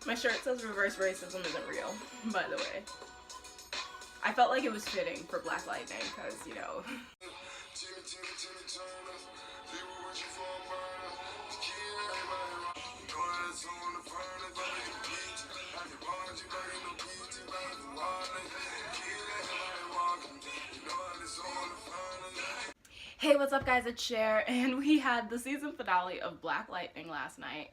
My shirt says reverse racism isn't real, by the way. I felt like it was fitting for Black Lightning because, you know. Hey, what's up guys, it's Cher, and we had the season finale of Black Lightning last night,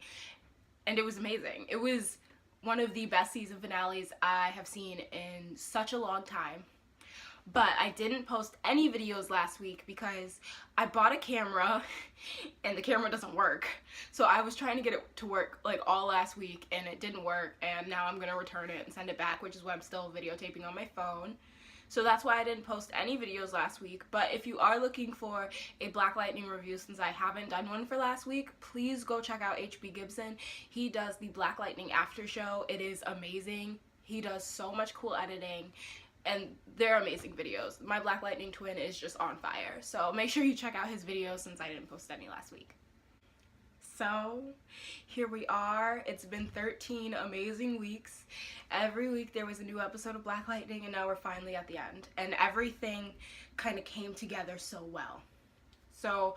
and it was amazing. It was one of the best season finales I have seen in such a long time. But I didn't post any videos last week because I bought a camera and the camera doesn't work. So I was trying to get it to work like all last week and it didn't work, and now I'm gonna return it and send it back, which is why I'm still videotaping on my phone. So that's why I didn't post any videos last week. But if you are looking for a Black Lightning review, since I haven't done one for last week, please go check out HB Gibson. He does the Black Lightning after show. It is amazing. He does so much cool editing, and they're amazing videos. My Black Lightning twin is just on fire. So make sure you check out his videos since I didn't post any last week. So here we are. It's been 13 amazing weeks. Every week there was a new episode of Black Lightning, and now we're finally at the end. And everything kind of came together so well. So,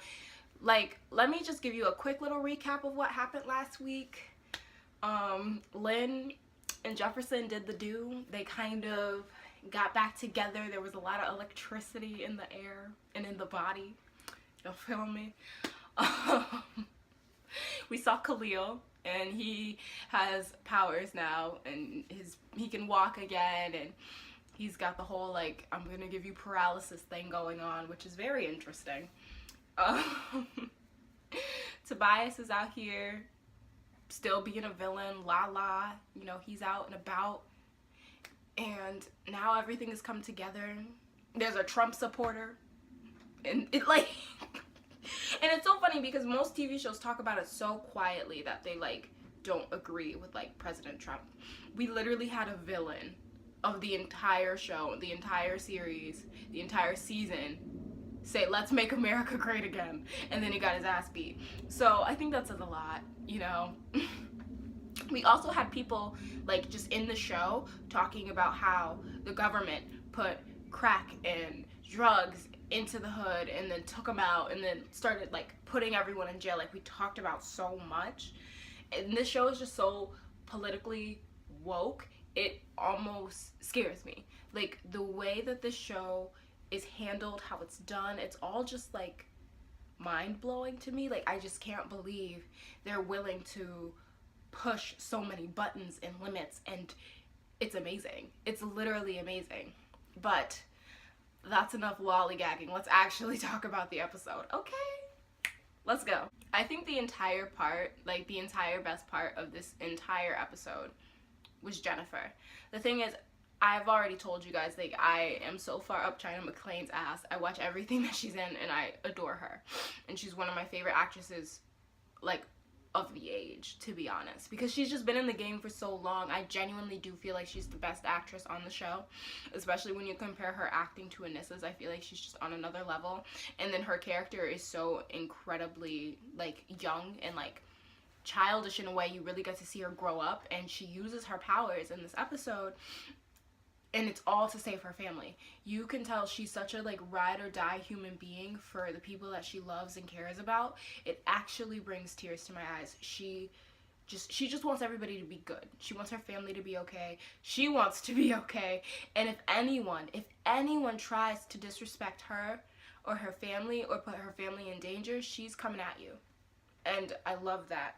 like, let me just give you a quick little recap of what happened last week. Lynn and Jefferson did the do. They kind of got back together. There was a lot of electricity in the air and in the body. You'll feel me? We saw Khalil, and he has powers now, and he can walk again, and he's got the whole, like, I'm gonna give you paralysis thing going on, which is very interesting. Tobias is out here still being a villain, you know, he's out and about, and now everything has come together. There's a Trump supporter, and it, like, and it's so funny because most TV shows talk about it so quietly that they, like, don't agree with, like, President Trump. We literally had a villain of the entire show, the entire series, the entire season say, let's make America great again, and then he got his ass beat. So I think that says a lot, you know. We also had people, like, just in the show talking about how the government put crack and drugs into the hood and then took them out and then started, like, putting everyone in jail, like we talked about so much. And this show is just so politically woke, it almost scares me. Like, the way that this show is handled, how it's done, it's all just, like, mind-blowing to me. Like, I just can't believe they're willing to push so many buttons and limits, and it's amazing. It's literally amazing. But that's enough lollygagging. Let's actually talk about the episode. Okay, let's go. I think the entire part, like the entire best part of this entire episode was Jennifer. The thing is, I've already told you guys, like, I am so far up China McClain's ass. I watch everything that she's in and I adore her. And she's one of my favorite actresses, like, of the age, to be honest, because she's just been in the game for so long. I genuinely do feel like she's the best actress on the show, especially when you compare her acting to Anissa's. I feel like she's just on another level, and then her character is so incredibly, like, young and, like, childish in a way. You really get to see her grow up, and she uses her powers in this episode, and it's all to save her family. You can tell she's such a, like, ride or die human being for the people that she loves and cares about. It actually brings tears to my eyes. She just wants everybody to be good. She wants her family to be okay. She wants to be okay. And if anyone tries to disrespect her or her family or put her family in danger, she's coming at you. And I love that,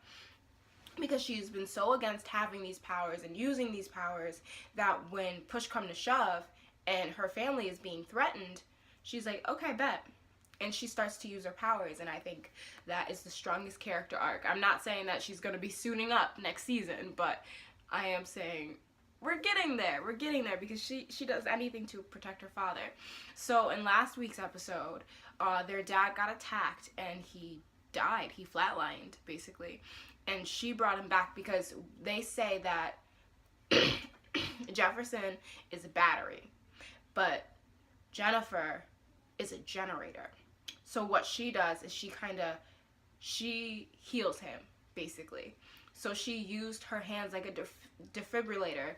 because she's been so against having these powers and using these powers that when push come to shove and her family is being threatened, she's like, okay, bet. And she starts to use her powers, and I think that is the strongest character arc. I'm not saying that she's going to be suiting up next season, but I am saying we're getting there. We're getting there, because she does anything to protect her father. So in last week's episode, their dad got attacked and he died. He flatlined, basically. And she brought him back because they say that Jefferson is a battery, but Jennifer is a generator. So what she does is she heals him, basically. So she used her hands like a defibrillator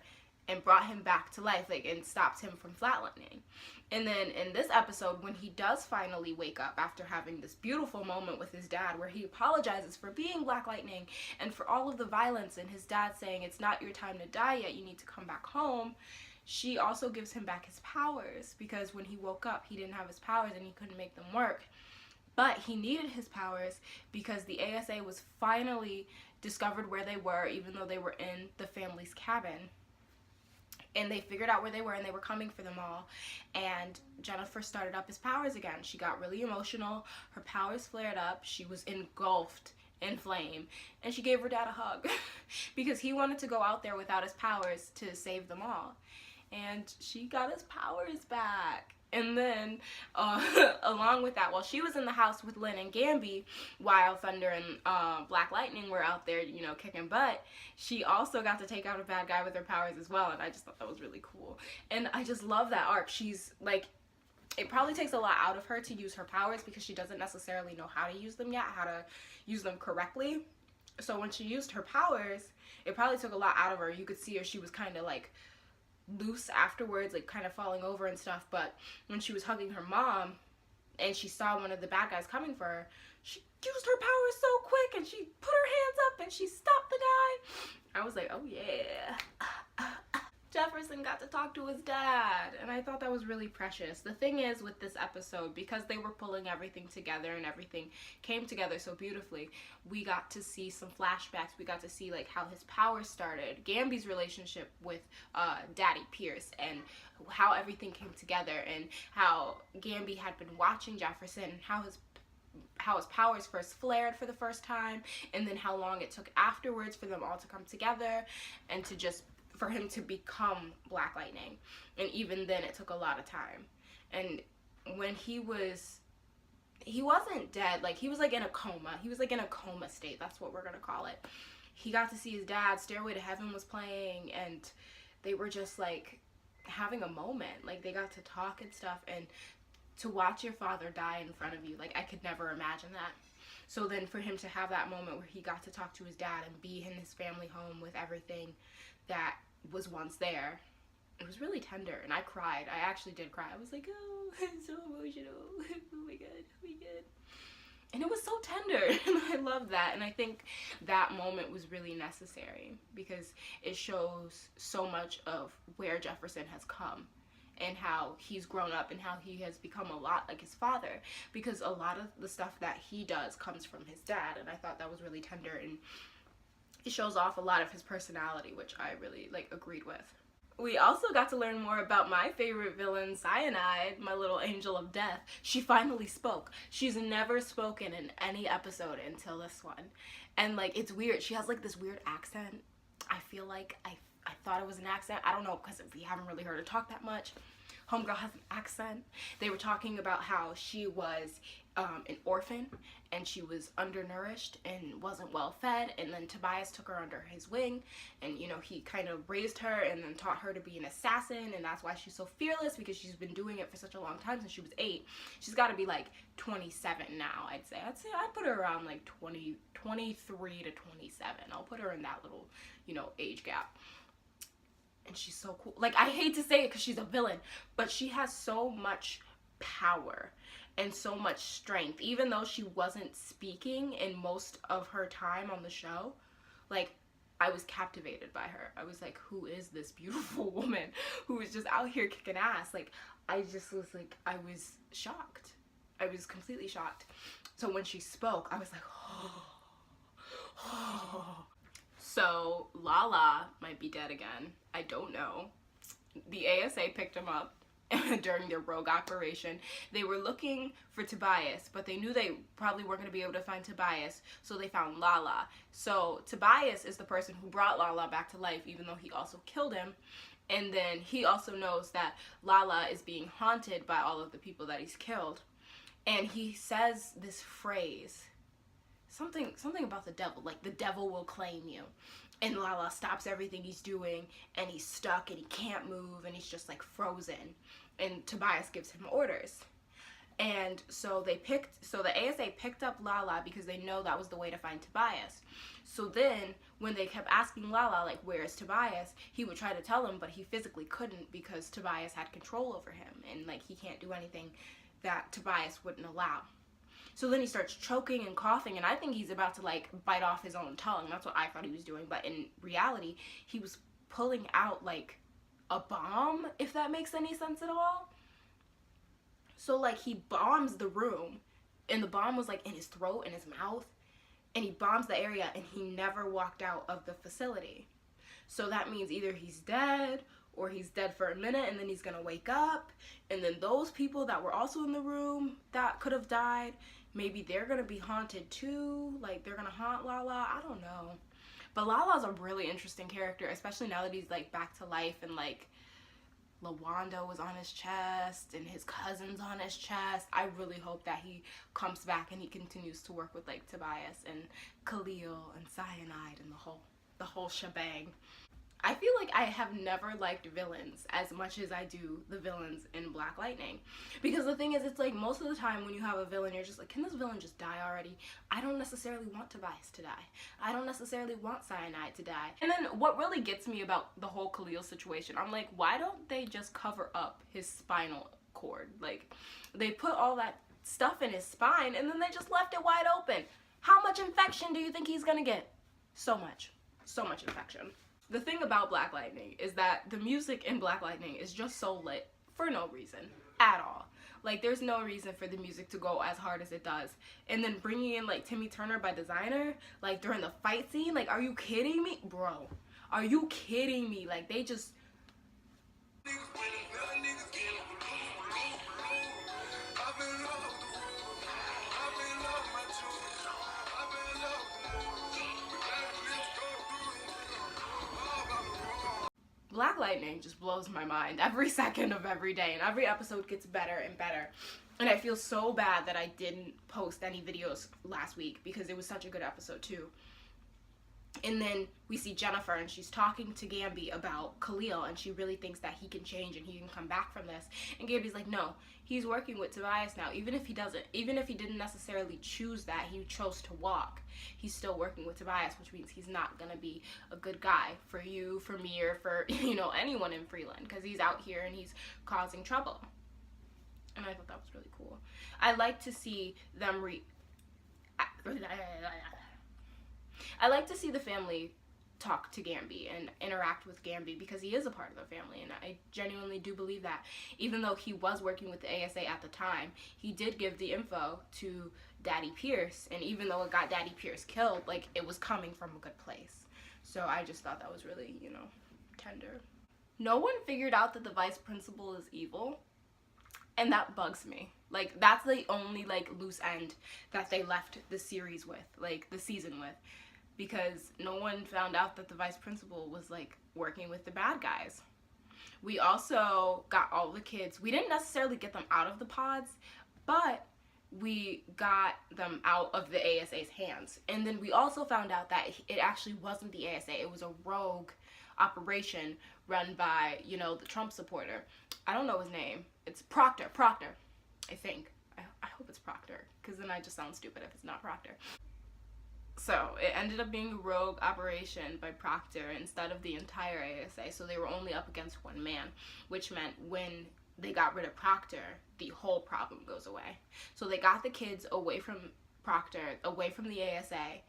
and brought him back to life, like, and stopped him from flatlining. And then in this episode, when he does finally wake up after having this beautiful moment with his dad where he apologizes for being Black Lightning and for all of the violence, and his dad saying it's not your time to die yet, you need to come back home, she also gives him back his powers, because when he woke up he didn't have his powers and he couldn't make them work. But he needed his powers because the ASA was finally discovered where they were, even though they were in the family's cabin. And they figured out where they were, and they were coming for them all. And Jennifer started up his powers again. She got really emotional. Her powers flared up. She was engulfed in flame. And she gave her dad a hug because he wanted to go out there without his powers to save them all. And she got his powers back. And then, along with that, while she was in the house with Lynn and Gamby, while Thunder and Black Lightning were out there, you know, kicking butt, she also got to take out a bad guy with her powers as well, and I just thought that was really cool. And I just love that arc. She's, like, it probably takes a lot out of her to use her powers because she doesn't necessarily know how to use them yet, how to use them correctly. So when she used her powers, it probably took a lot out of her. You could see her, she was kind of, like, loose afterwards, like kind of falling over and stuff. But when she was hugging her mom and she saw one of the bad guys coming for her, she used her powers so quick and she put her hands up and she stopped the guy. I was like, oh yeah. Jefferson got to talk to his dad, and I thought that was really precious. The thing is with this episode, because they were pulling everything together and everything came together so beautifully, we got to see some flashbacks. We got to see like how his powers started, Gamby's relationship with Daddy Pierce, and how everything came together, and how Gamby had been watching Jefferson, and how his powers first flared for the first time, and then how long it took afterwards for them all to come together and to just for him to become Black Lightning. And even then it took a lot of time. And when he wasn't dead, like he was like in a coma. He was like in a coma state, that's what we're gonna call it. He got to see his dad, Stairway to Heaven was playing, and they were just like having a moment. Like they got to talk and stuff, and to watch your father die in front of you, like I could never imagine that. So then for him to have that moment where he got to talk to his dad and be in his family home with everything that was once there, it was really tender, and I cried. I actually did cry. I was like, oh, I'm so emotional. Oh my god, oh my god. And it was so tender, and I love that. And I think that moment was really necessary because it shows so much of where Jefferson has come and how he's grown up and how he has become a lot like his father, because a lot of the stuff that he does comes from his dad, and I thought that was really tender, and it shows off a lot of his personality, which I really like agreed with. We also got to learn more about my favorite villain, Cyanide, my little angel of death. She finally spoke. She's never spoken in any episode until this one. And like, it's weird. She has like this weird accent. I feel like I thought it was an accent. I don't know, because we haven't really heard her talk that much. Homegirl has an accent. They were talking about how she was an orphan and she was undernourished and wasn't well fed, and then Tobias took her under his wing, and you know, he kind of raised her and then taught her to be an assassin, and that's why she's so fearless, because she's been doing it for such a long time, since she was 8. She's got to be like 27 now, I'd say I'd put her around like 23 to 27. I'll put her in that little, you know, age gap. And she's so cool. Like, I hate to say it because she's a villain, but she has so much power and so much strength. Even though she wasn't speaking in most of her time on the show, like, I was captivated by her. I was like, who is this beautiful woman who is just out here kicking ass? Like, I just was like, I was shocked. I was completely shocked. So when she spoke, I was like, oh. So Lala might be dead again. I don't know. The ASA picked him up during their rogue operation. They were looking for Tobias, but they knew they probably weren't going to be able to find Tobias, so they found Lala. So Tobias is the person who brought Lala back to life, even though he also killed him. And then he also knows that Lala is being haunted by all of the people that he's killed. And he says this phrase, something about the devil, like the devil will claim you. And Lala stops everything he's doing, and he's stuck, and he can't move, and he's just like frozen. And Tobias gives him orders. And so the ASA picked up Lala because they know that was the way to find Tobias. So then when they kept asking Lala, like, where is Tobias, he would try to tell them, but he physically couldn't because Tobias had control over him, and like he can't do anything that Tobias wouldn't allow. So then he starts choking and coughing, and I think he's about to like bite off his own tongue. That's what I thought he was doing, but in reality he was pulling out like a bomb, if that makes any sense at all. So like he bombs the room, and the bomb was like in his throat and his mouth, and he bombs the area, and he never walked out of the facility. So that means either he's dead or he's dead for a minute and then he's gonna wake up, and then those people that were also in the room that could have died, maybe they're gonna be haunted too, like they're gonna haunt Lala. I don't know. But Lala's a really interesting character, especially now that he's like back to life, and like Lawanda was on his chest and his cousin's on his chest. I really hope that he comes back and he continues to work with like Tobias and Khalil and Cyanide and the whole shebang. I feel like I have never liked villains as much as I do the villains in Black Lightning. Because the thing is, it's like most of the time when you have a villain, you're just like, can this villain just die already? I don't necessarily want Tobias to die. I don't necessarily want Cyanide to die. And then what really gets me about the whole Khalil situation, I'm like, why don't they just cover up his spinal cord? Like, they put all that stuff in his spine and then they just left it wide open. How much infection do you think he's gonna get? So much infection. The thing about Black Lightning is that the music in Black Lightning is just so lit for no reason at all. Like, there's no reason for the music to go as hard as it does. And then bringing in like Timmy Turner by Designer, like during the fight scene, like, are you kidding me? Bro, are you kidding me? Like, they just... Black Lightning just blows my mind every second of every day, and every episode gets better and better. And I feel so bad that I didn't post any videos last week because it was such a good episode too. And then we see Jennifer, and she's talking to Gambi about Khalil, and she really thinks that he can change and he can come back from this. And Gambi's like, no, he's working with Tobias now. Even if he didn't necessarily choose that, he chose to walk. He's still working with Tobias, which means he's not gonna be a good guy for you, for me, or for, you know, anyone in Freeland, because he's out here and he's causing trouble. And I thought that was really cool. I like to see them I like to see the family talk to Gambi and interact with Gambi because he is a part of the family, and I genuinely do believe that. Even though he was working with the ASA at the time, he did give the info to Daddy Pierce, and even though it got Daddy Pierce killed, like, it was coming from a good place. So I just thought that was really, you know, tender. No one figured out that the vice principal is evil, and that bugs me. Like, that's the only, like, loose end that they left the series with, like, the season with. Because no one found out that the vice principal was like working with the bad guys. We also got all the kids. We didn't necessarily get them out of the pods, but we got them out of the ASA's hands. And then we also found out that it actually wasn't the ASA. It was a rogue operation run by, you know, the Trump supporter. I don't know his name. It's Proctor, I think. I hope it's Proctor, because then I just sound stupid if it's not Proctor. So it ended up being a rogue operation by Proctor instead of the entire ASA, so they were only up against one man, which meant when they got rid of Proctor, the whole problem goes away. So they got the kids away from Proctor, away from the ASA.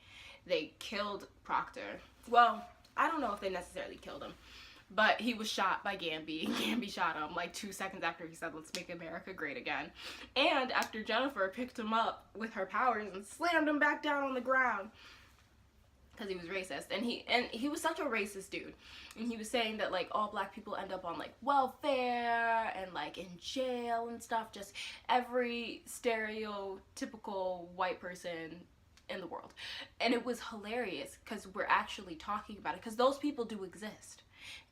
They killed Proctor. Well, I don't know if they necessarily killed him, but he was shot by Gambi. Gambi shot him like 2 seconds after he said, "Let's make America great again." And after Jennifer picked him up with her powers and slammed him back down on the ground because he was racist. And he was such a racist dude. And he was saying that like all black people end up on like welfare and like in jail and stuff. Just every stereotypical white person in the world. And it was hilarious because we're actually talking about it because those people do exist.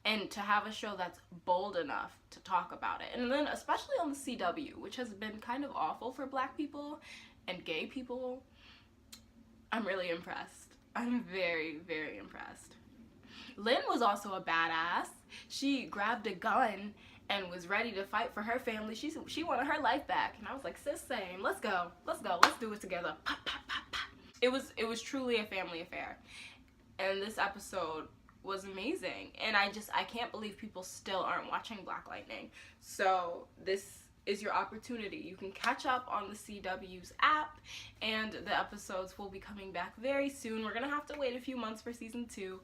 And to have a show that's bold enough to talk about it. And then especially on the CW, which has been kind of awful for black people and gay people, I'm really impressed. I'm very, very impressed. Lynn was also a badass. She grabbed a gun and was ready to fight for her family. She wanted her life back, and I was like, sis, same. Let's go, let's do it together. Pop, pop, pop, pop. It was truly a family affair, and this episode was amazing. And I can't believe people still aren't watching Black Lightning. So this is your opportunity. You can catch up on the CW's app, and the episodes will be coming back very soon. We're gonna have to wait a few months for season 2,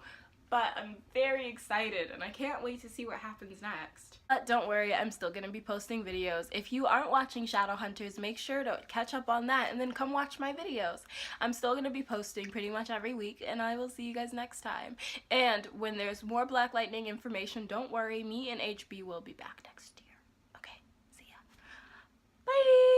but I'm very excited and I can't wait to see what happens next. But don't worry, I'm still gonna be posting videos. If you aren't watching Shadowhunters, make sure to catch up on that and then come watch my videos. I'm still gonna be posting pretty much every week, and I will see you guys next time. And when there's more Black Lightning information, don't worry, me and HB will be back next year. Okay, see ya. Bye!